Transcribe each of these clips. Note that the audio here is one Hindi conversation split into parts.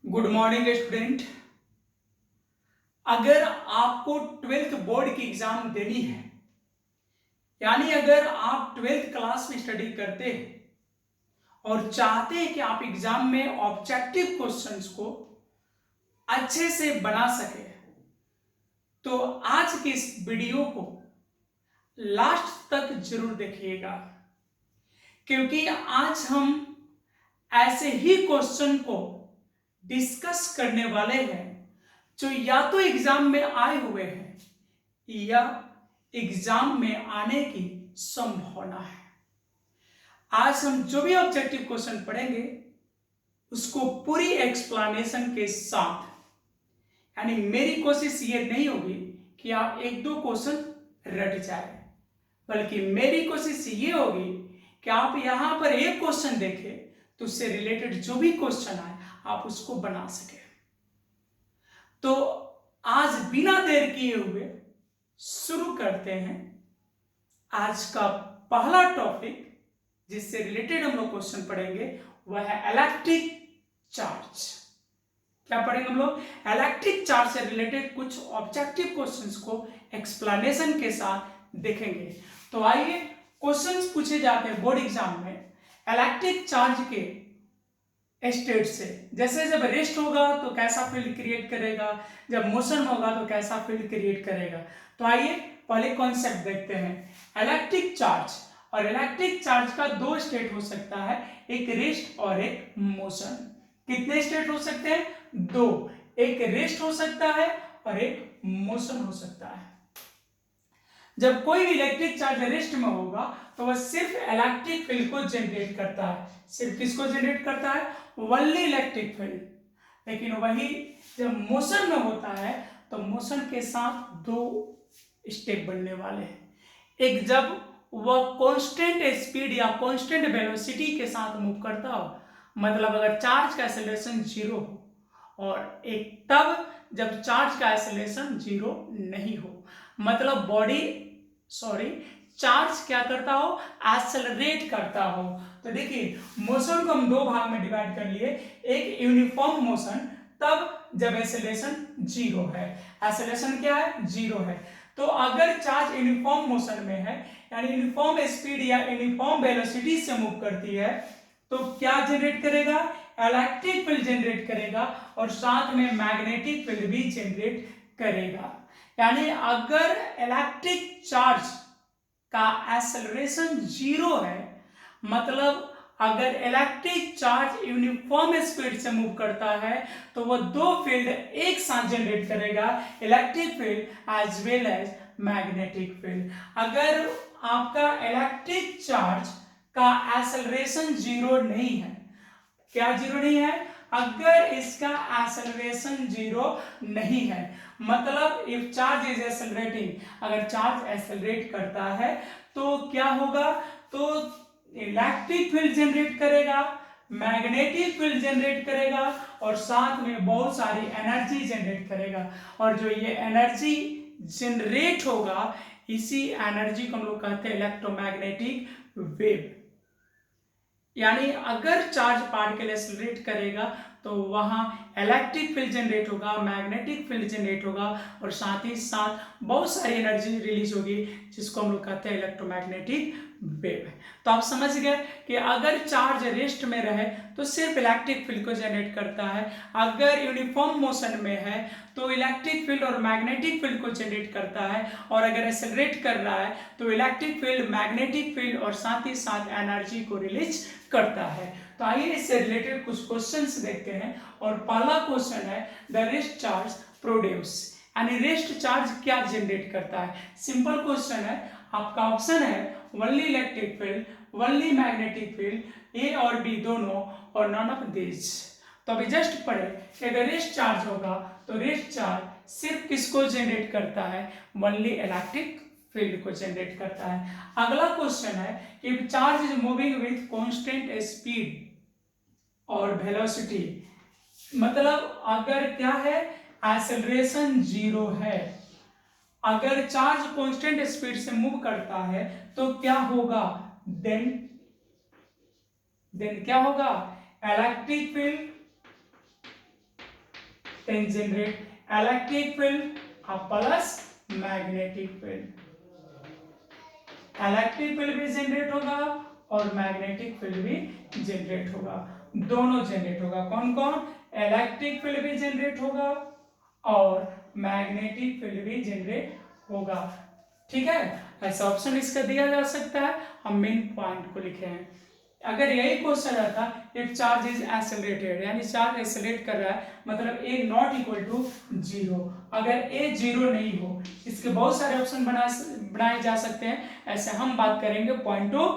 Good morning student. अगर आपको ट्वेल्थ बोर्ड की एग्जाम देनी है, यानी अगर आप ट्वेल्थ क्लास में स्टडी करते हैं और चाहते हैं कि आप एग्जाम में ऑब्जेक्टिव क्वेश्चंस को अच्छे से बना सके, तो आज के इस वीडियो को लास्ट तक जरूर देखिएगा, क्योंकि आज हम ऐसे ही क्वेश्चन को डिस्कस करने वाले हैं जो या तो एग्जाम में आए हुए हैं या एग्जाम में आने की संभावना है। आज हम जो भी ऑब्जेक्टिव क्वेश्चन पढ़ेंगे उसको पूरी एक्सप्लेनेशन के साथ, यानी मेरी कोशिश ये नहीं होगी कि आप एक दो क्वेश्चन रट जाए, बल्कि मेरी कोशिश ये होगी कि आप यहां पर एक क्वेश्चन देखें तो उससे रिलेटेड जो भी क्वेश्चन आए आप उसको बना सके। तो आज बिना देर किए हुए शुरू करते हैं आज का पहला टॉपिक, जिससे रिलेटेड हम लोग क्वेश्चन पढ़ेंगे, वह है इलेक्ट्रिक चार्ज। क्या पढ़ेंगे हम लोग? इलेक्ट्रिक चार्ज से रिलेटेड कुछ ऑब्जेक्टिव क्वेश्चंस को एक्सप्लेनेशन के साथ देखेंगे। तो आइए, क्वेश्चंस पूछे जाते हैं बोर्ड एग्जाम में इलेक्ट्रिक चार्ज के स्टेट से। जैसे जब रेस्ट होगा तो कैसा फील्ड क्रिएट करेगा, जब मोशन होगा तो कैसा फील्ड क्रिएट करेगा। तो आइए पहले कॉन्सेप्ट देखते हैं इलेक्ट्रिक चार्ज। और इलेक्ट्रिक चार्ज का दो स्टेट हो सकता है, एक रेस्ट और एक मोशन। कितने स्टेट हो सकते हैं? दो। एक रेस्ट हो सकता है और एक मोशन हो सकता है। जब कोई भी इलेक्ट्रिक चार्ज रेस्ट में होगा तो वह सिर्फ इलेक्ट्रिक फील्ड को जनरेट करता है। सिर्फ किसको जनरेट करता है? Only electric field. लेकिन वही जब मोशन में होता है तो मोशन के साथ दो स्टेप बनने वाले हैं। एक, जब वह कांस्टेंट स्पीड या कांस्टेंट वेलोसिटी के साथ मूव करता हो, मतलब अगर चार्ज का एक्सेलरेशन जीरो हो, और एक तब जब चार्ज का एक्सेलरेशन जीरो नहीं हो, मतलब चार्ज क्या करता हो? एक्सेलरेट करता हो। तो देखिए, मोशन को हम दो भाग में डिवाइड कर लिए। एक यूनिफॉर्म मोशन, तब जब एक्सेलरेशन जीरो है। एक्सेलरेशन क्या है? जीरो है। तो अगर चार्ज यूनिफॉर्म मोशन में है, यानी यूनिफॉर्म स्पीड या यूनिफॉर्म वेलोसिटी से मूव करती है, तो क्या जनरेट करेगा? इलेक्ट्रिक फील्ड जनरेट करेगा और साथ में मैग्नेटिक फील्ड भी जनरेट करेगा। यानी अगर इलेक्ट्रिक चार्ज का एक्सेलरेशन जीरो है, मतलब अगर इलेक्ट्रिक चार्ज यूनिफॉर्म स्पीड से मूव करता है तो वह दो फील्ड एक साथ जनरेट करेगा, electric field as well as magnetic field. अगर आपका इलेक्ट्रिक चार्ज का एक्सेलरेशन जीरो नहीं है, क्या जीरो नहीं है? अगर इसका एक्सेलरेशन जीरो नहीं है, मतलब इफ चार्ज इज एक्सेलरेटिंग, अगर चार्ज एक्सेलरेट करता है तो क्या होगा? तो इलेक्ट्रिक फील्ड जनरेट करेगा, मैग्नेटिक फील्ड जनरेट करेगा और साथ में बहुत सारी एनर्जी जनरेट करेगा। और जो ये एनर्जी जनरेट होगा, इसी एनर्जी को हम लोग कहते हैं इलेक्ट्रोमैग्नेटिक वेव। यानी अगर चार्ज पार्टिकल एक्सेलरेट करेगा तो वहां इलेक्ट्रिक फील्ड जनरेट होगा, मैग्नेटिक फील्ड जनरेट होगा और साथ ही साथ बहुत सारी एनर्जी रिलीज होगी, जिसको हम लोग कहते हैं इलेक्ट्रोमैग्नेटिक वेव। तो आप समझ गए कि अगर चार्ज रेस्ट में रहे तो सिर्फ इलेक्ट्रिक फील्ड को जनरेट करता है, अगर यूनिफॉर्म मोशन में है तो इलेक्ट्रिक फील्ड और मैग्नेटिक फील्ड को जनरेट करता है, और अगर एक्सेलरेट कर रहा है तो इलेक्ट्रिक फील्ड, मैग्नेटिक फील्ड और साथ ही साथ एनर्जी को रिलीज करता है। तो आइए इससे रिलेटेड कुछ क्वेश्चंस देखते हैं। और पहला क्वेश्चन है, द रेस्ट चार्ज प्रोड्यूस, यानी रेस्ट चार्ज क्या जनरेट करता है? सिंपल क्वेश्चन है। आपका ऑप्शन है only electric field, only magnetic field, A और बी दोनों, और नॉन ऑफ दिस। तो अभी जस्ट पढ़े कि अगर रेस्ट चार्ज होगा तो रेस्ट चार्ज सिर्फ किसको जनरेट करता है? ओनली इलेक्ट्रिक फील्ड को जनरेट करता है। अगला क्वेश्चन है, if charge is moving with constant speed और वेलोसिटी, मतलब अगर क्या है? एक्सेलरेशन जीरो है, अगर चार्ज कांस्टेंट स्पीड से मूव करता है तो क्या होगा? देन क्या होगा? Electric field then generate electric field plus magnetic field. Electric field भी जनरेट होगा और मैग्नेटिक फील्ड भी जनरेट होगा, दोनों जनरेट होगा। कौन कौन? इलेक्ट्रिक फील्ड भी जनरेट होगा और मैग्नेटिक फील्ड भी जनरेट होगा। ठीक है, ऐसा ऑप्शन इसका दिया जा सकता है। हम मेन पॉइंट को लिखे हैं। अगर यही क्वेश्चन रहता इफ चार्ज इज एक्सेलरेटेड, यानी चार्ज एक्सेलरेट कर रहा है, मतलब ए नॉट इक्वल टू जीरो, अगर ए जीरो नहीं हो, इसके बहुत सारे ऑप्शन बनाए जा सकते हैं। ऐसे हम बात करेंगे पॉइंट टू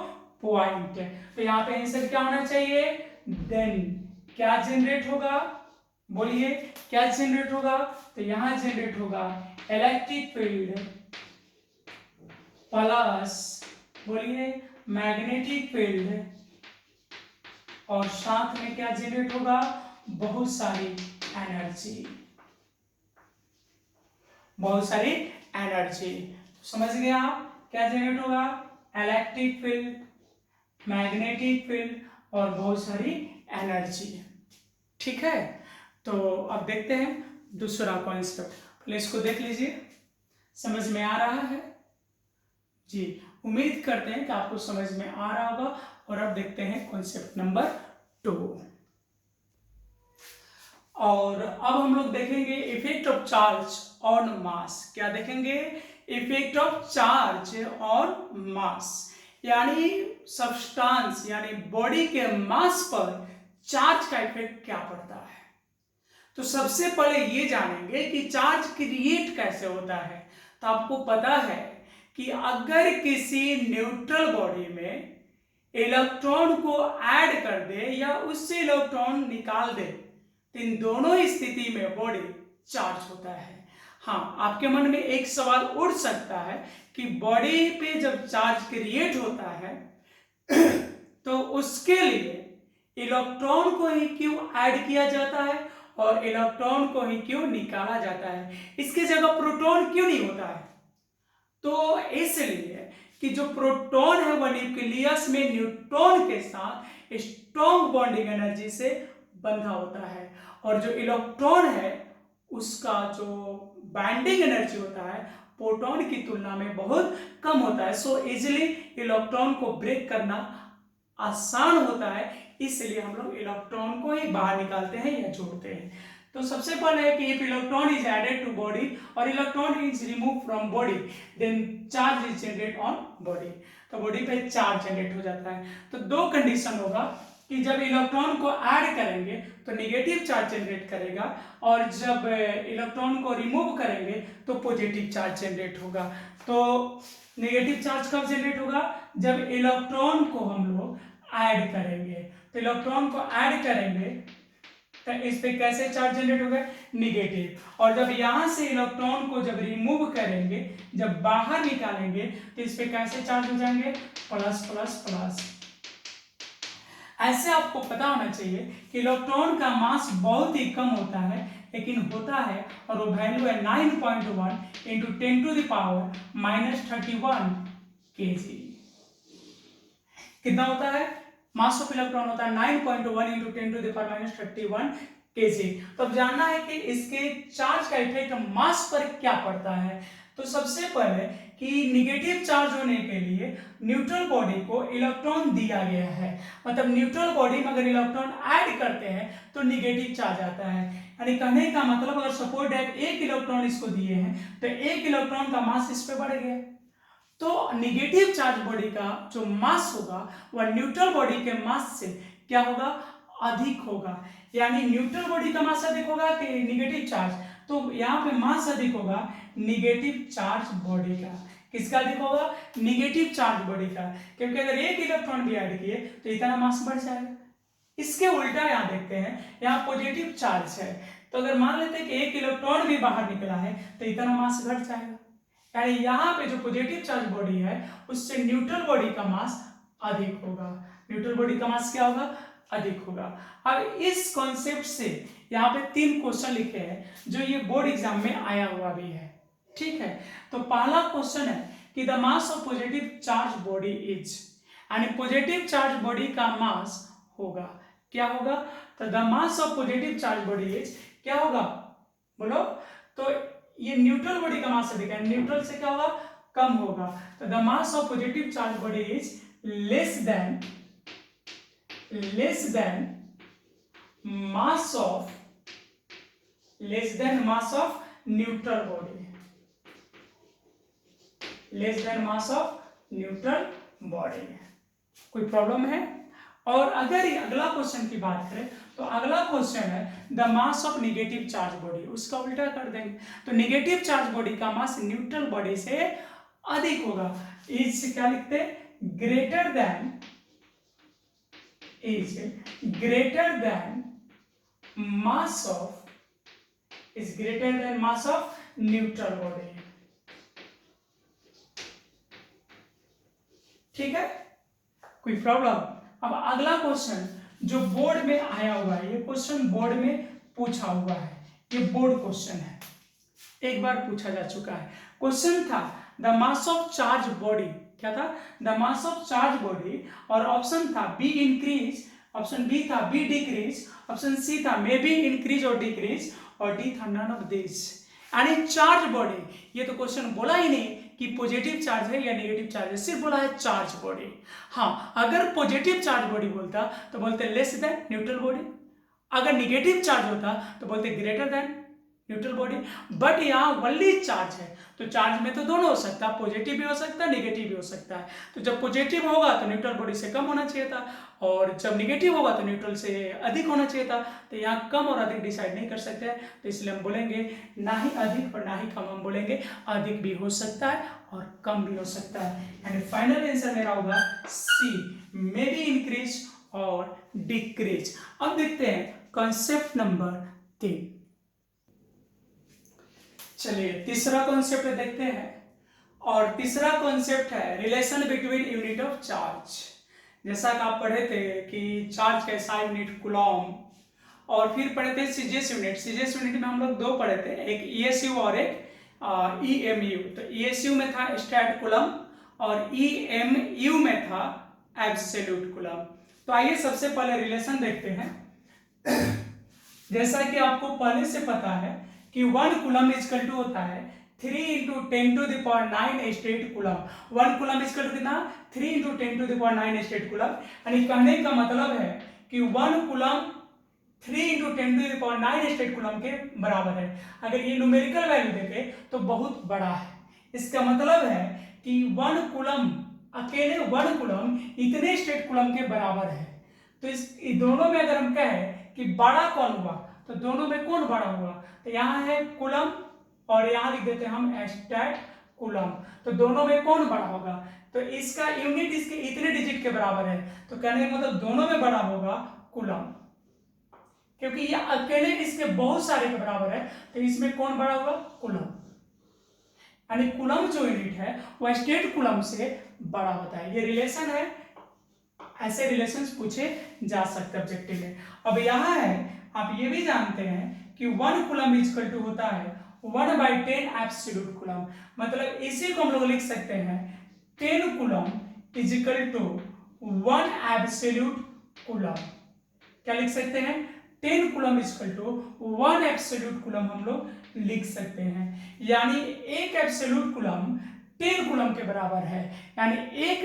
पॉइंट। तो यहाँ पे आंसर क्या होना चाहिए? देन क्या जनरेट होगा? बोलिए क्या जनरेट होगा? तो यहाँ जनरेट होगा इलेक्ट्रिक फील्ड प्लस, बोलिए मैग्नेटिक फील्ड, और साथ में क्या जनरेट होगा? बहुत सारी एनर्जी, बहुत सारी एनर्जी। समझ गए आप? क्या जनरेट होगा? इलेक्ट्रिक फील्ड, मैग्नेटिक फील्ड और बहुत सारी एनर्जी। ठीक है, तो अब देखते हैं दूसरा कॉन्सेप्ट। पहले इसको देख लीजिए, समझ में आ रहा है जी? उम्मीद करते हैं कि आपको समझ में आ रहा होगा। और अब देखते हैं कॉन्सेप्ट नंबर 2। और अब हम लोग देखेंगे इफेक्ट ऑफ चार्ज ऑन मास। क्या देखेंगे? इफेक्ट ऑफ चार्ज ऑन मास, यानी सब्सटेंस यानी बॉडी के मास पर चार्ज का इफेक्ट क्या पड़ता है। तो सबसे पहले ये जानेंगे कि चार्ज क्रिएट कैसे होता है। तो आपको पता है कि अगर किसी न्यूट्रल बॉडी में इलेक्ट्रॉन को ऐड कर दे या उससे इलेक्ट्रॉन निकाल दे, तो इन दोनों स्थिति में बॉडी चार्ज होता है। हाँ, आपके मन में एक सवाल उठ सकता है कि बॉडी पे जब चार्ज क्रिएट होता है तो उसके लिए इलेक्ट्रॉन को ही क्यों ऐड किया जाता है और इलेक्ट्रॉन को ही क्यों निकाला जाता है? इसकी जगह प्रोटॉन क्यों नहीं होता है? तो इसलिए कि जो प्रोटॉन है वह न्यूक्लियस में न्यूट्रॉन के साथ स्ट्रॉन्ग बॉन्डिंग एनर्जी से बंधा होता है, और जो इलेक्ट्रॉन है उसका जो बाइंडिंग एनर्जी होता है प्रोटॉन की तुलना में बहुत कम होता है। सो इजिली इलेक्ट्रॉन को ब्रेक करना आसान होता है, इसलिए हम लोग इलेक्ट्रॉन को ही बाहर निकालते हैं या जोड़ते हैं। तो सबसे पहले है कि if electron is added to body और electron is remove from body then charge is generate on body. तो बॉडी पे चार्ज जनरेट हो जाता है। तो दो कंडीशन होगा कि जब इलेक्ट्रॉन को ऐड करेंगे तो नेगेटिव चार्ज जनरेट करेगा, और जब इलेक्ट्रॉन को रिमूव करेंगे तो पॉजिटिव चार्ज जनरेट होगा। तो नेगेटिव चार्ज कब जनरेट होगा? जब इलेक्ट्रॉन को हम लोग ऐड करेंगे। तो इलेक्ट्रॉन को ऐड करेंगे तो इस पे कैसे चार्ज जनरेट होगा? निगेटिव। और जब यहां से इलेक्ट्रॉन को जब रिमूव करेंगे, जब बाहर निकालेंगे, तो इस पे कैसे चार्ज हो जाएंगे? Plus plus plus. ऐसे आपको पता होना चाहिए कि इलेक्ट्रॉन का मास बहुत ही कम होता है, लेकिन होता है, और वो वैल्यू है 9.1 इंटू 10⁻31 kg। कितना होता है? मास ऑफ इलेक्ट्रॉन होता है 9.1 इंटू 10⁻31 kg। तो अब जानना है कि इसके चार्ज का इफेक्ट मास पर क्या पड़ता है। तो सबसे पहले कि निगेटिव चार्ज होने के लिए न्यूट्रल बॉडी को इलेक्ट्रॉन दिया गया है, मतलब न्यूट्रल बॉडी में अगर इलेक्ट्रॉन ऐड करते हैं तो निगेटिव चार्ज आता है। यानी कहने का मतलब अगर सपोज दैट एक इलेक्ट्रॉन इसको दिए हैं तो एक इलेक्ट्रॉन का मास इस पे बढ़ गया, तो निगेटिव चार्ज बॉडी का जो मास होगा वह न्यूट्रल बॉडी के मास से क्या होगा? अधिक होगा। यानी न्यूट्रल बॉडी का मास अधिक होगा कि निगेटिव चार्ज? तो यहाँ पे मास अधिक होगा निगेटिव चार्ज बॉडी का। किसका अधिक होगा? निगेटिव चार्ज बॉडी का, क्योंकि अगर एक इलेक्ट्रॉन भी ऐड किए तो इतना मास बढ़ जाएगा। इसके उल्टा यहाँ देखते हैं, यहाँ पॉजिटिव चार्ज है, तो अगर मान लेते हैं कि एक इलेक्ट्रॉन भी बाहर निकला है तो इतना मास घट जाएगा। यानी यहाँ पे जो पॉजिटिव चार्ज बॉडी है उससे न्यूट्रल बॉडी का मास अधिक होगा। न्यूट्रल बॉडी का मास क्या होगा? अधिक होगा। अब इस कॉन्सेप्ट से यहाँ पे 3 क्वेश्चन लिखे हैं जो ये बोर्ड एग्जाम में आया हुआ भी है। ठीक है, तो पहला क्वेश्चन है कि the mass of positive charge body is, यानी पॉजिटिव चार्ज बॉडी का मास होगा क्या होगा? तो the mass of positive charge body is क्या होगा? बोलो। तो ये न्यूट्रल बॉडी का मास अधिक है, न्यूट्रल से क्या होगा, कम होगा। तो the mass of positive charge body is less then mass of neutral body, less then mass of neutral body. कोई प्रॉब्लम है? और अगर ये अगला क्वेश्चन की बात करें तो अगला क्वेश्चन है the mass of negative charge body, उसका उल्टा कर देंगे। तो निगेटिव चार्ज बॉडी का मास न्यूट्रल बॉडी से अधिक होगा। इज क्या लिखते हैं, greater then mass of neutral body. ठीक है, कोई प्रॉब्लम? अब अगला क्वेश्चन जो बोर्ड में आया हुआ है, ये क्वेश्चन बोर्ड में पूछा हुआ है, ये बोर्ड क्वेश्चन है, एक बार पूछा जा चुका है। क्वेश्चन था the mass of charge body, क्या था, the mass of charge body, और ऑप्शन था बी इंक्रीज, ऑप्शन बी था बी डिक्रीज, ऑप्शन सी था मे बी इंक्रीज और डिक्रीज, और डी था नन ऑफ दिस। यानी चार्ज बॉडी, ये तो क्वेश्चन बोला ही नहीं कि पॉजिटिव चार्ज है या नेगेटिव चार्ज है, सिर्फ बोला है चार्ज बॉडी। हाँ, अगर पॉजिटिव चार्ज बॉडी बोलता तो बोलते लेस देन न्यूट्रल बॉडी, अगर नेगेटिव चार्ज होता तो बोलते greater than neutral body. But यहाँ ओनली चार्ज है, तो चार्ज में तो दोनों हो सकता है, पॉजिटिव भी हो सकता है, नेगेटिव भी हो सकता है। तो जब पॉजिटिव होगा तो न्यूट्रल बॉडी से कम होना चाहिए था, और जब नेगेटिव होगा तो न्यूट्रल से अधिक होना चाहिए था। तो यहाँ कम और अधिक डिसाइड नहीं कर सकते हैं, तो इसलिए हम बोलेंगे ना ही अधिक और ना ही कम, हम बोलेंगे अधिक भी हो सकता है और कम भी हो सकता है। एंड फाइनल आंसर मेरा होगा सी, मे बी इंक्रीज और डिक्रीज। अब देखते हैं कॉन्सेप्ट नंबर 3। चलिए तीसरा कॉन्सेप्ट देखते हैं, और तीसरा कॉन्सेप्ट है relation between unit of charge. जैसा कि आप पढ़े थे कि चार्ज का SI यूनिट कूलॉम, और फिर पढ़े थे सीजीएस यूनिट। सीजीएस यूनिट में हम लोग दो पढ़े थे, एक ESU और एक EMU। तो ESU में था स्टैट कूलम और EMU में था एब्सोल्यूट कूलम। तो आइए सबसे पहले रिलेशन देखते हैं। जैसा कि आपको पहले से पता है कि 1 कूलम इक्वल टू होता है 3 × 10⁹ stat coulomb. 1 coulomb equal to कितना, 3 × 10⁹ स्टेट कूलम। यानी कहने का मतलब है कि 1 कूलम 3 × 10⁹ स्टेट कूलम के बराबर है। अगर ये न्यूमेरिकल वैल्यू देखें तो बहुत बड़ा है। इसका मतलब है कि 1 कूलम, अकेले 1 कूलम इतने स्टेट कूलम के बराबर है। तो इस दोनों में अगर हम कहें कि बड़ा कौन हुआ, तो दोनों में कौन बड़ा हुआ, तो यहाँ है कूलम और यहाँ लिख देते हैं हम स्टैट कूलम। तो दोनों में कौन बड़ा होगा, तो इसका यूनिट इसके इतने डिजिट के बराबर है, तो कहने का मतलब दोनों में बड़ा होगा कूलम, क्योंकि ये अकेले इसके बहुत सारे के बराबर है। तो इसमें कौन बड़ा होगा, कूलम। यानी कूलम जो यूनिट है वह स्टेट कूलम से बड़ा होता है। ये रिलेशन है, ऐसे रिलेशंस पूछे जा सकते हैं ऑब्जेक्टिव में। अब यहाँ है, आप ये भी जानते हैं कि 1 कूलम इक्वल टू होता है 1/10 एब्सोल्यूट कूलम। मतलब इसी को हम लोग लिख सकते हैं 10 coulomb equal to 1 absolute coulomb. क्या लिख सकते हैं, 10 coulomb equal to 1 absolute coulomb हम लोग लिख सकते हैं। यानी एक एब्सोल्यूट कूलम 10 कूलम के बराबर है। यानी एक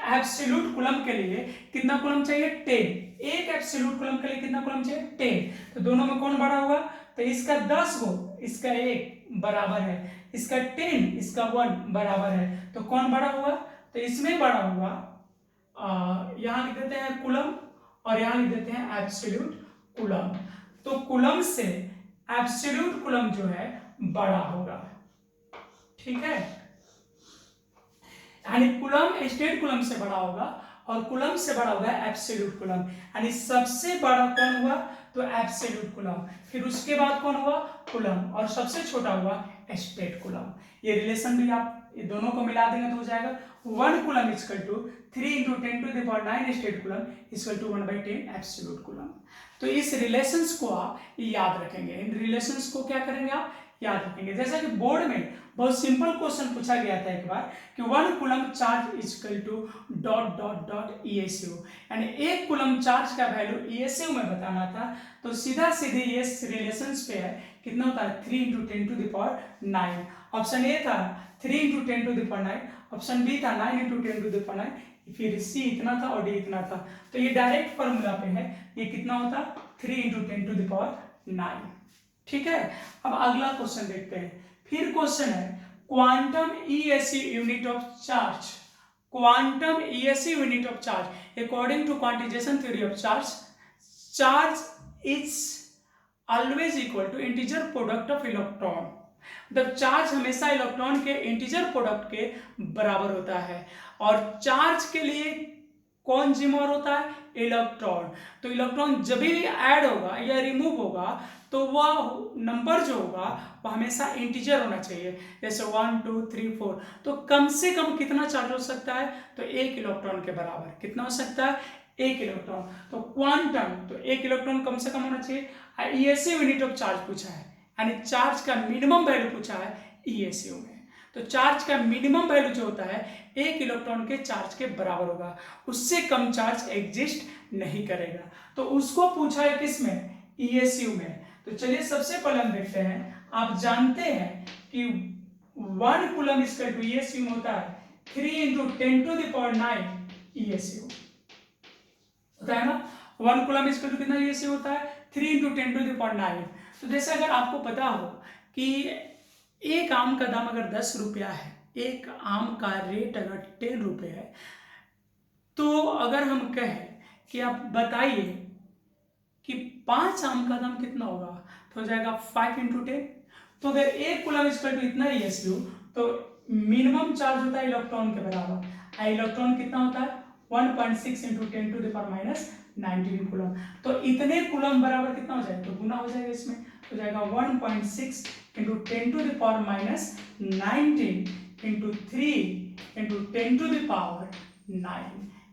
एब्सोल्यूट कूलम के लिए कितना कूलम चाहिए, 10। एक एब्सोल्यूट कूलम के लिए कितना कूलम चाहिए, 10। तो दोनों में कौन बड़ा होगा, तो इसका 10 हो, इसका 1 बराबर है, इसका 10, इसका 1 बराबर है। तो कौन बड़ा हुआ, तो इसमें बड़ा हुआ, यहाँ लिख देते हैं कूलम और यहाँ लिख देते हैं एब्सोल्यूट कूलम। तो कूलम से एब्सोल्यूट कूलम जो है बड़ा होगा। ठीक है, यानी कूलम स्टेट कूलम से बड़ा होगा और कूलम से बड़ा होगा एब्सोल्यूट कूलम। यानी सबसे बड़ा कौन हुआ, तो एब्सोल्यूट कूलम, फिर उसके बाद कौन हुआ, कूलम, और सबसे छोटा हुआ स्टेट कूलम। ये रिलेशन भी आप ये दोनों को मिला देंगे तो हो जाएगा 1 coulomb equal to 3 × 10⁹ stat coulomb equal to 1/10 absolute coulomb. तो इस रिलेशंस को आप याद रखेंगे, इन रिलेशंस को क्या करेंगे आप याद रखेंगे। जैसा कि बोर्ड में बहुत सिंपल क्वेश्चन पूछा गया था एक बार कि 1 coulomb charge equal to dot dot dot ESU, यानी 1 कूलम चार्ज का वैल्यू ESU में बताना था। तो सीधा सीधे ये रिलेशंस पे है, कितना होता है 3 × 10⁹। ऑप्शन ए था 3 × 10⁹, ऑप्शन बी था 9 × 10⁹, फिर सी इतना था और डी इतना था। तो ये डायरेक्ट फॉर्मूला पे है, ये कितना होता 3 × 10⁹। ठीक है, अब अगला क्वेश्चन देखते हैं। फिर क्वेश्चन है quantum ESU unit of charge. Quantum ESU unit of charge according to quantization theory of charge, charge is always equal to integer product of electron. मतलब चार्ज हमेशा इलेक्ट्रॉन के इंटीजर प्रोडक्ट के बराबर होता है, और चार्ज के लिए कौन जिम्मेदार होता है, इलेक्ट्रॉन। तो इलेक्ट्रॉन जब भी ऐड होगा या रिमूव होगा तो वह नंबर जो होगा वह हमेशा इंटीजर होना चाहिए, जैसे 1 2 3 4। तो कम से कम कितना चार्ज हो सकता है, तो 1 इलेक्ट्रॉन के बराबर। कितना हो सकता है, 1 इलेक्ट्रॉन। तो क्वांटम, तो 1 इलेक्ट्रॉन कम से कम होना चाहिए। ESU यूनिट ऑफ चार्ज पूछा है, यानी चार्ज का मिनिमम वैल्यू पूछा है ESU में। तो चार्ज का मिनिमम वैल्यू जो होता है 1 इलेक्ट्रॉन के चार्ज के बराबर होगा, उससे कम चार्ज एग्जिस्ट नहीं करेगा। तो उसको पूछा है किसमें, ESU में। तो चलिए सबसे पहले हम देखते हैं, आप जानते हैं कि 1 कूलम इक्वल टू ESU में होता है 3 × 10⁹ ESU होता है ना। 1 कूलम इक्वल टू कितना ESU होता है, 3 × 10⁹। तो जैसे अगर आपको पता हो कि एक आम का दाम अगर 10 रुपया है, एक आम का रेट अगर 10 रुपये है, तो अगर हम कहें कि आप बताइए कि 5 आम का दाम कितना होगा, तो हो जाएगा 5 × 10। तो अगर 1 कूलम इक्वल टू इतना ESU, तो मिनिमम चार्ज होता है इलेक्ट्रॉन के बराबर। इलेक्ट्रॉन कितना होता है 1.6 × 10⁻19 कूलम। तो इतने कूलम बराबर कितना हो जाएगा, तो गुना हो जाएगा इसमें, हो जाएगा 1.6 × 10⁻19 × 3 × 10⁻9।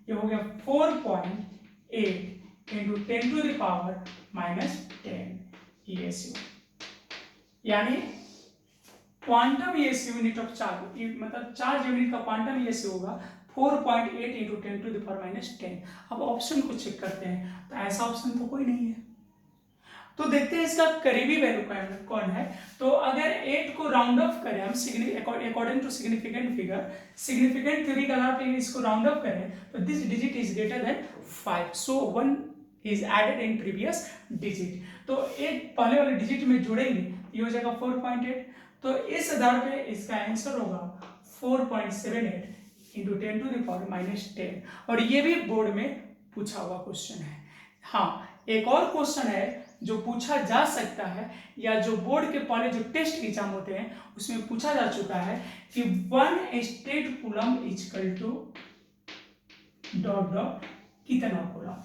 ये हो गया 4.8 × 10⁻10 ESU। यानी quantum ESU unit of charge, मतलब चार्ज यूनिट का क्वांटम ESU होगा 4.8 × 10⁻10। अब ऑप्शन को चेक करते हैं, तो ऐसा ऑप्शन तो कोई नहीं है। तो देखते हैं इसका करीबी वैल्यू कौन है। तो अगर 8 को राउंड ऑफ करें हम according to significant figure, significant theory का आधार पर इसको राउंड ऑफ करें तो this digit is greater than 5, so 1 is added in previous digit. तो 8 पहले वाले डिजिट में जुड़ेंगे, ये हो जाएगा 4.8। तो इस आधार पे इसका आंसर होगा 4.78 × 10⁻10। और ये भी बोर्ड में पूछा हुआ क्वेश्चन है। हाँ, एक और क्वेश्चन है जो पूछा जा सकता है, या जो बोर्ड के पहले जो टेस्ट एग्जाम होते हैं उसमें पूछा जा चुका है कि 1 state coulomb equal to dot dot कितना coulomb,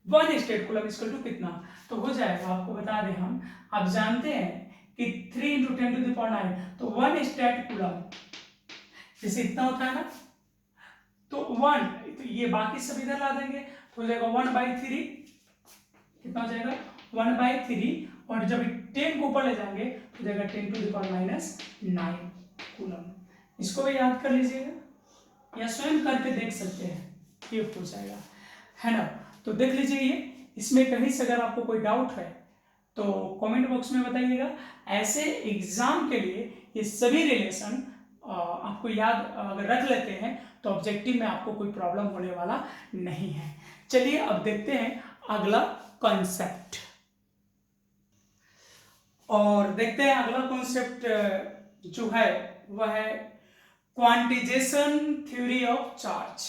1 state coulomb equal to कितना। तो हो जाएगा, आपको बता दें हम, आप जानते हैं कि 3 × 10⁻9, तो 1 स्टेट कूलम जैसे इतना होता है ना, तो 1, तो ये बाकी सब इधर ला देंगे, तो हो जाएगा 1/3। कितना हो जाएगा 1/3, और जब 10 को ऊपर ले जाएंगे तो जाएगा 10⁻9 कूलम। इसको भी याद कर लीजिएगा या स्वयं करके देख सकते हैं, ये हो जाएगा, है ना। तो देख लीजिए, ये इसमें कहीं से अगर आपको कोई डाउट है तो कमेंट बॉक्स में बताइएगा। ऐसे एग्जाम के लिए ये सभी रिलेशन आपको याद अगर रख लेते हैं तो ऑब्जेक्टिव में आपको कोई प्रॉब्लम होने वाला नहीं है। चलिए अब देखते हैं अगला कॉन्सेप्ट, और देखते हैं अगला कॉन्सेप्ट जो है वह है quantisation theory of charge.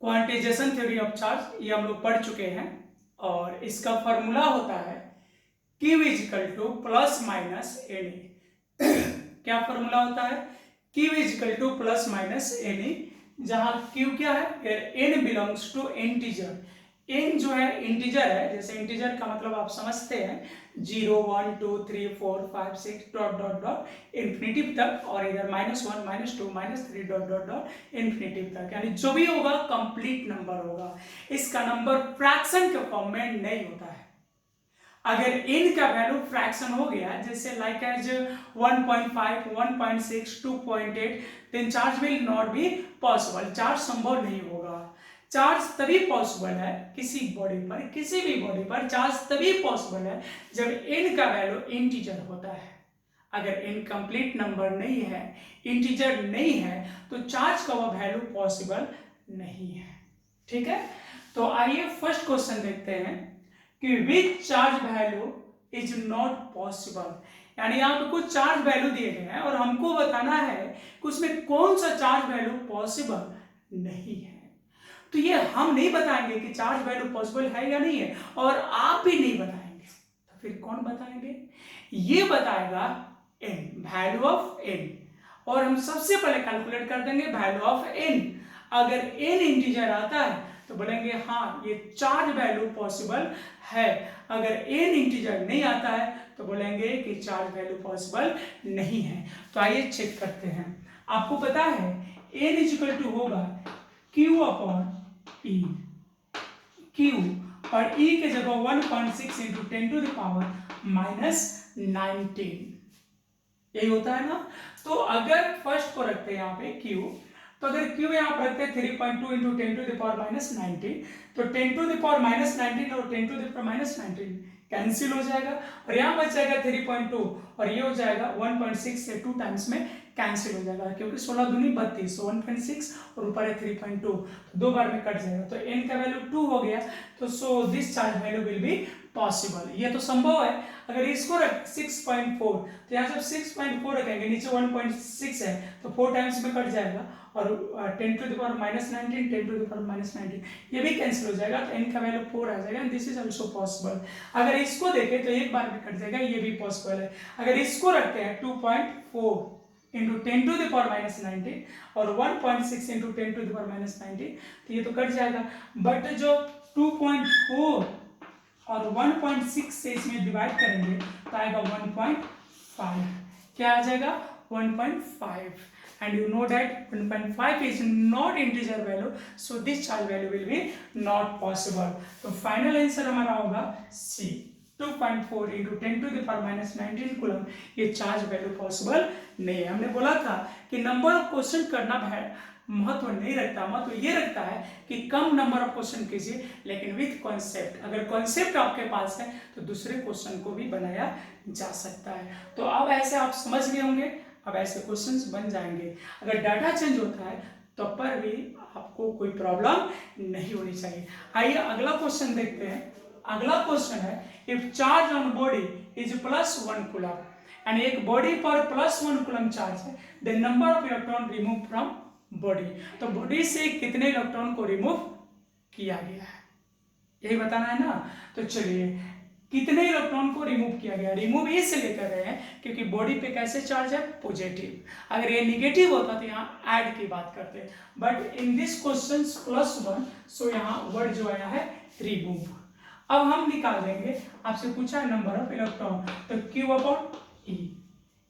Quantisation theory of charge ये हम लोग पढ़ चुके हैं, और इसका फॉर्मूला होता है Q = ±NE। क्या फॉर्मूला होता है, Q = ±NE, जहां Q क्या है, N belongs to integer. N जो है इंटीजर है, जैसे इंटीजर का मतलब आप समझते हैं 0 1 2 3 4 5 6 डॉट डॉट डॉट इन्फिनिटिव तक, और इधर -1 -2 -3 डॉट डॉट डॉट इन्फिनिटिव तक, यानी जो भी होगा कंप्लीट नंबर होगा। इसका नंबर फ्रैक्शन के फॉर्म में नहीं होता है। अगर n का वैल्यू फ्रैक्शन हो गया जैसे like as 1.5, 1.6, 2.8, then charge will not be possible, charge संभव नहीं होगा। चार्ज तभी पॉसिबल है किसी बॉडी पर, किसी भी बॉडी पर चार्ज तभी पॉसिबल है जब n का वैल्यू इंटीजर होता है। अगर n कंप्लीट नंबर नहीं है, इंटीजर नहीं है, तो चार्ज का वो वैल्यू पॉसिबल नहीं है। ठीक है, तो आइए फर्स्ट क्वेश्चन देखते हैं कि which charge value is not possible, यानी यहाँ पे कुछ चार्ज वैल्यू दिए गए हैं और हमको बताना है कि उसमें कौन सा चार्ज वैल्यू पॉसिबल नहीं है। तो ये हम नहीं बताएंगे कि चार्ज वैल्यू पॉसिबल है या नहीं है, और आप भी नहीं बताएंगे, तो फिर कौन बताएंगे? ये बताएगा n, वैल्यू ऑफ n, और हम सबसे पहले कैलकुलेट कर देंगे वैल्यू ऑफ n। अगर n इंटीजर आता है तो बोलेंगे हाँ ये चार्ज वैल्यू पॉसिबल है, अगर n इंटीजर नहीं आता है तो बोलेंगे कि चार्ज वैल्यू पॉसिबल नहीं है। तो आइए चेक करते हैं। आपको पता है n इक्वल टू होगा q अपॉन e, q और e के जगह 1.6 इंटू 10 टू द पावर -19, यही होता है ना। तो अगर फर्स्ट को रखते हैं यहाँ पे q, तो अगर q यहाँ पर रखते हैं 3.2 इंटू 10 टू द पावर -19, तो 10 टू द पावर -19 और 10 टू द पावर -19 कैंसिल हो जाएगा, और यहाँ बच जाएगा 3.2 और ये हो जाएगा 1.6 से 2 टाइम्स में कैंसिल हो जाएगा, क्योंकि 16 दूनी 32, तो 1.6 और ऊपर है 3.2, तो 2 बार में कट जाएगा, तो n का वैल्यू 2 हो गया। तो so this charge value will be possible, ये तो संभव है। अगर इसको रख 6.4, तो यहाँ जब 6.4 रखेंगे, नीचे 1.6 है तो 4 टाइम्स में कट जाएगा, और 10 to the power -19, 10 to the power -19 ये भी कैंसिल हो जाएगा, तो n का वैल्यू 4 आ जाएगा, and this is also possible. अगर इसको देखें तो एक बार में कट जाएगा, ये भी पॉसिबल है। अगर इसको रखते हैं 2.4 इंटू 10 टू द पावर -19 और 1.6 इंटू 10 टू द पावर -19, तो ये तो कट जाएगा, बट जो 2.4 और 1.6 से इसमें डिवाइड करेंगे तो आएगा 1.5, क्या आ जाएगा 1.5, and you know that 1.5 is not integer value, so this charge value will be not possible। तो फाइनल आंसर हमारा होगा C, 2.4 into 10 to the power -19 coulomb, ये चार्ज वैल्यू पॉसिबल नहीं है। हमने बोला था कि नंबर ऑफ क्वेश्चन करना है महत्व नहीं रखता, महत्व ये रखता है कि कम नंबर ऑफ क्वेश्चन कीजिए लेकिन विथ कॉन्सेप्ट। अगर कॉन्सेप्ट आपके पास है तो दूसरे क्वेश्चन को भी बनाया जा सकता है। तो अब ऐसे आप समझ गए होंगे, अब ऐसे क्वेश्चंस बन जाएंगे। अगर डाटा चेंज होता है तो पर भी आपको कोई प्रॉब्लम नहीं होनी चाहिए। आइए अगला क्वेश्चन देखते हैं। अगला क्वेश्चन है if charge on body is +1 coulomb, and एक बॉडी पर +1 कूलम चार्ज है, the number of electron remove from body. तो बॉडी से कितने इलेक्ट्रॉन को रिमूव किया गया है, यही बताना है ना। तो चलिए कितने इलेक्ट्रॉन को रिमूव किया गया, रिमूव इसलिए कर रहे हैं क्योंकि बॉडी पे कैसे चार्ज है, पॉजिटिव। अगर ये निगेटिव होता तो यहाँ ऐड की बात करते, बट इन दिस क्वेश्चन +1, सो यहाँ वर्ड जो आया है रिमूव। अब हम निकाल देंगे, आपसे पूछा है नंबर ऑफ इलेक्ट्रॉन, तो Q upon E,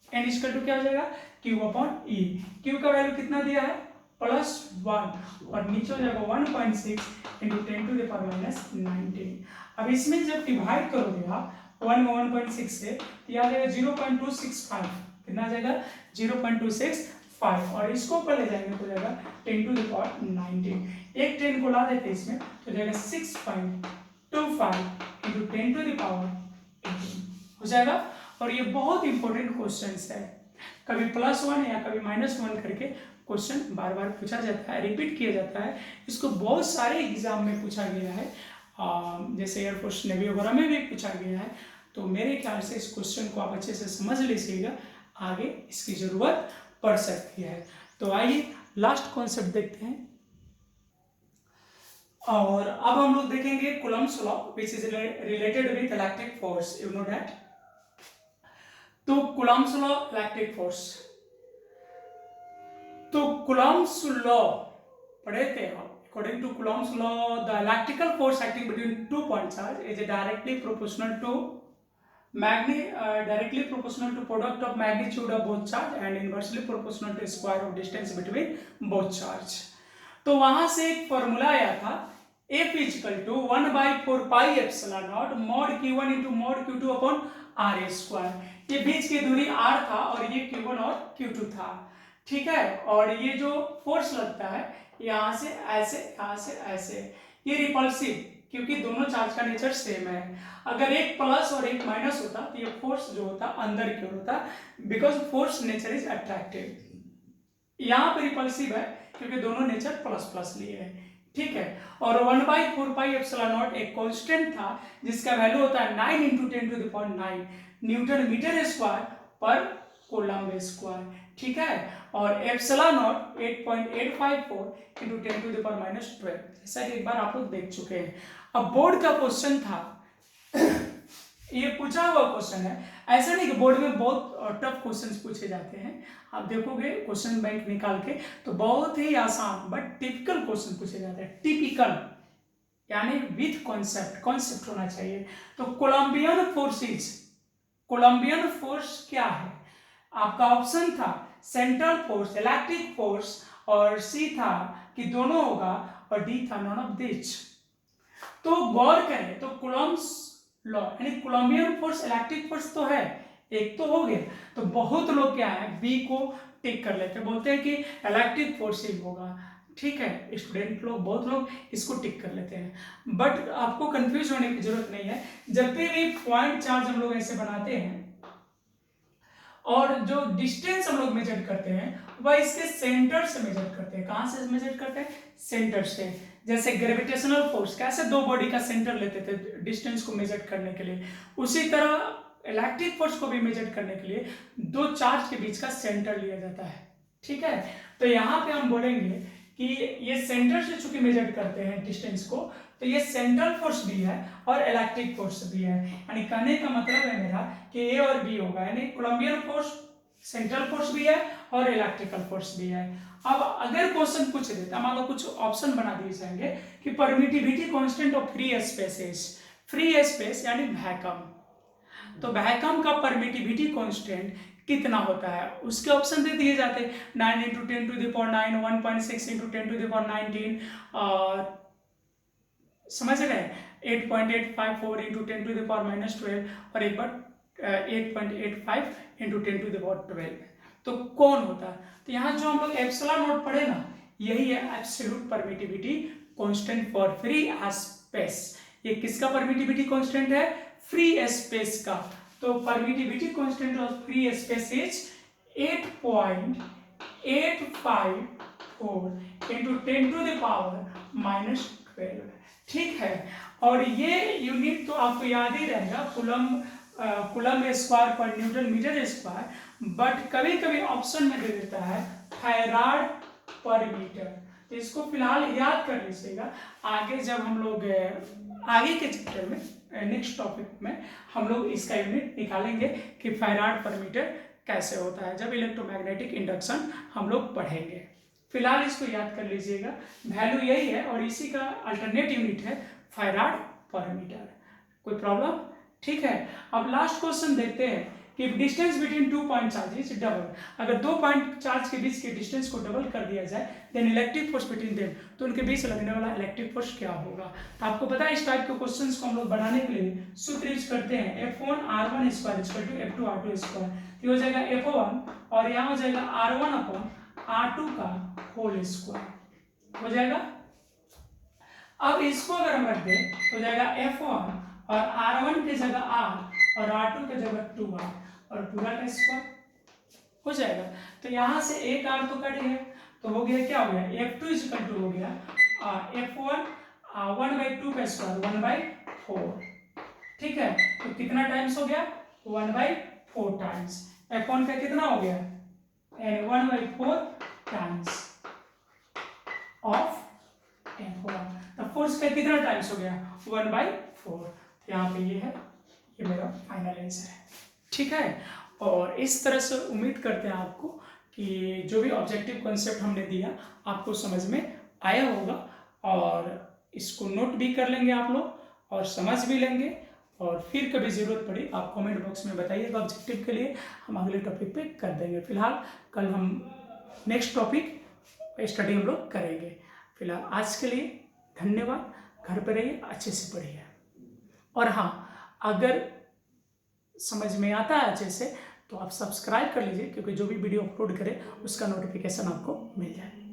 N equal to क्या हो जाएगा Q अपॉन E। Q का वैल्यू कितना दिया है +1, और नीचे हो जाएगा 1.6 इंटू 10 टू द पावर -19। अब इसमें जब डिवाइड करोगे आप 1 में 1.6 से, तो यह आ जाएगा 0.265, कितना आ जाएगा 0.265, और इसको ऊपर ले जाएंगे तो जाएगा 10 टू द पावर 19, एक 10 को ला देते इसमें तो जाएगा 6.25 इंटू 10 टू द पावर 18 हो जाएगा। और ये बहुत इंपॉर्टेंट क्वेश्चन है, कभी +1 या कभी -1 करके क्वेश्चन बार बार पूछा जाता है, रिपीट किया जाता है। इसको बहुत सारे एग्जाम में पूछा गया है, जैसे एयरफोर्स नेवी वगैरह में भी पूछा गया है। तो मेरे ख्याल से इस क्वेश्चन को आप अच्छे से समझ लीजिएगा, आगे इसकी जरूरत पड़ सकती है। तो आइए लास्ट कॉन्सेप्ट देखते हैं, और अब हम लोग देखेंगे Coulomb's law which is related with electric force, you know that. तो कूलम्ब्स लॉ इलेक्ट्रिक फोर्स, तो कूलम्ब्स लॉ पढ़े थे हम। According to Coulomb's law, the electrical force acting between 2 point charge is directly proportional to product of magnitude of both charge and inversely proportional to square of distance between both charge। तो वहां से एक फॉर्मूला आया था F equal to 1/4 pi epsilon naught mod Q1 into mod Q2 upon R square. ये बीच की दूरी R था और ये Q1 और Q2 था, ठीक है। और ये जो फोर्स लगता है यहाँ से ऐसे, यहाँ से ऐसे, ये रिपल्सिव, क्योंकि दोनों चार्ज का नेचर सेम है। अगर एक प्लस और एक माइनस होता तो ये फोर्स जो होता अंदर की ओर होता, because force nature is attractive. यहाँ पे रिपल्सिव है क्योंकि दोनों नेचर प्लस प्लस लिए है, ठीक है। और 1/4 पाई एप्सिलॉन नॉट एक कांस्टेंट था जिसका वैल्यू होता है 9 इंटू 10⁹ न्यूटन मीटर स्क्वायर पर कूलम्ब स्क्वायर, ठीक है। और एप्सिलॉन नॉट 8.854 इंटू 10⁻12, जैसा कि एक बार आप लोग देख चुके हैं। अब बोर्ड का क्वेश्चन था ये पूछा हुआ क्वेश्चन है, ऐसा नहीं कि बोर्ड में बहुत टफ क्वेश्चंस पूछे जाते हैं। आप देखोगे क्वेश्चन बैंक निकाल के तो बहुत ही आसान बट टिपिकल क्वेश्चन पूछे जाते हैं। टिपिकल यानी विथ कॉन्सेप्ट, कॉन्सेप्ट होना चाहिए। तो कोलंबियन फोर्सेस, कोलंबियन फोर्स क्या है? आपका ऑप्शन था सेंट्रल फोर्स, इलेक्ट्रिक फोर्स, और सी था कि दोनों होगा, और डी था नॉन ऑफ दिस। तो गौर करें तो कूलम्ब्स लॉ यानी कोलंबियन फोर्स इलेक्ट्रिक फोर्स तो है, एक तो हो गया। तो बहुत लोग क्या है बी को टिक कर लेते हैं, बोलते हैं कि इलेक्ट्रिक फोर्स ही होगा, ठीक है। स्टूडेंट लोग, बहुत लोग इसको टिक कर लेते हैं, बट आपको कंफ्यूज होने की जरूरत नहीं है। जब भी पॉइंट चार्ज हम लोग ऐसे बनाते हैं और जो डिस्टेंस हम लोग मेजर करते हैं वह इसके सेंटर से मेजर करते हैं। कहां से मेजर करते हैं? सेंटर से। जैसे ग्रेविटेशनल फोर्स कैसे दो बॉडी का सेंटर लेते थे डिस्टेंस को मेजर करने के लिए, उसी तरह इलेक्ट्रिक फोर्स को भी मेजर करने के लिए दो चार्ज के बीच का सेंटर लिया जाता है, ठीक है। तो यहाँ पे हम बोलेंगे कि ये सेंटर से चूंकि मेजर करते हैं डिस्टेंस को, तो ये सेंट्रल फोर्स भी है और इलेक्ट्रिक फोर्स भी है। यानी कहने का मतलब है मेरा कि ए और बी होगा, यानी कोलंबियन फोर्स सेंट्रल फोर्स भी है और इलेक्ट्रिकल फोर्स भी है। अब अगर क्वेश्चन पूछ देता, मान लो कुछ ऑप्शन बना दिए जाएंगे कि permittivity constant of free spaces, free space यानी वैक्यूम, तो वैक्यूम का परमिटिविटी कांस्टेंट कितना होता है उसके ऑप्शन दे दिए जाते 9 इंटू 10⁹ 1.6 इंटू 10⁻19 और समझ गए 8.854 इंटू 10⁻12 और एक बार 8.85 इंटू 10⁻12। तो कौन होता है? तो यहाँ जो हम लोग एप्सिलॉन नॉट पढ़े ना, यही है absolute permittivity constant for free space. ये किसका परमिटिविटी कांस्टेंट है? फ्री स्पेस का। तो permittivity constant of free space is 8.854 into 10⁻12, ठीक है। और ये यूनिट तो आपको याद ही रहेगा कूलम्ब स्क्वायर पर न्यूटन मीटर स्क्वायर, बट कभी कभी ऑप्शन में दे देता है फैराड पर मीटर। तो इसको फिलहाल याद कर लीजिएगा, आगे जब हम लोग आगे के चैप्टर में नेक्स्ट टॉपिक में हम लोग इसका यूनिट निकालेंगे कि फैराड पर मीटर कैसे होता है, जब इलेक्ट्रोमैग्नेटिक इंडक्शन हम लोग पढ़ेंगे। फिलहाल इसको याद कर लीजिएगा, वैल्यू यही है और इसी का अल्टरनेट यूनिट है फैराड पर मीटर। कोई प्रॉब्लम? ठीक है। अब लास्ट क्वेश्चन देखते हैं कि distance between 2 point charges double, अगर 2 पॉइंट चार्ज के बीच के डिस्टेंस को डबल कर दिया जाए then electric force between them, तो उनके बीच लगने वाला इलेक्ट्रिक फोर्स क्या होगा। तो आपको पता है इस टाइप के क्वेश्चंस को हम लोग बनाने के लिए सूत्र यूज करते हैं F1R1 square equal to F2R2 square. तो हो जाएगा F1 और यहाँ हो जाएगा R1 अपॉन R2 का होल स्क्वायर हो जाएगा। अब इसको अगर हम रख दें तो हो जाएगा F1 और R1 की जगह R और R2 की जगह 2R और पूरा का स्क्वायर हो जाएगा। तो यहाँ से एक R तो कट गया, तो हो गया क्या हो गया F2 इक्वल टू हो गया F1 1/2 का स्क्वायर 1/4, ठीक है। तो कितना टाइम्स हो गया 1/4 टाइम्स। F1 का कितना हो गया 1/4 टाइम्स ऑफ F1। तो फोर्स का कितना टाइम्स हो गया 1/4। यहाँ पे ये है, ये मेरा फाइनल आंसर है, ठीक है। और इस तरह से उम्मीद करते हैं आपको कि जो भी ऑब्जेक्टिव कॉन्सेप्ट हमने दिया आपको समझ में आया होगा, और इसको नोट भी कर लेंगे आप लोग और समझ भी लेंगे, और फिर कभी ज़रूरत पड़ी आप कमेंट बॉक्स में बताइएगा ऑब्जेक्टिव के लिए, हम अगले टॉपिक पे कर देंगे। फिलहाल कल हम नेक्स्ट टॉपिक स्टडी हम लोग करेंगे। फिलहाल आज के लिए धन्यवाद। घर पे रहिए, अच्छे से पढ़िए। और हाँ, अगर समझ में आता है अच्छे से तो आप सब्सक्राइब कर लीजिए, क्योंकि जो भी वीडियो अपलोड करें उसका नोटिफिकेशन आपको मिल जाए।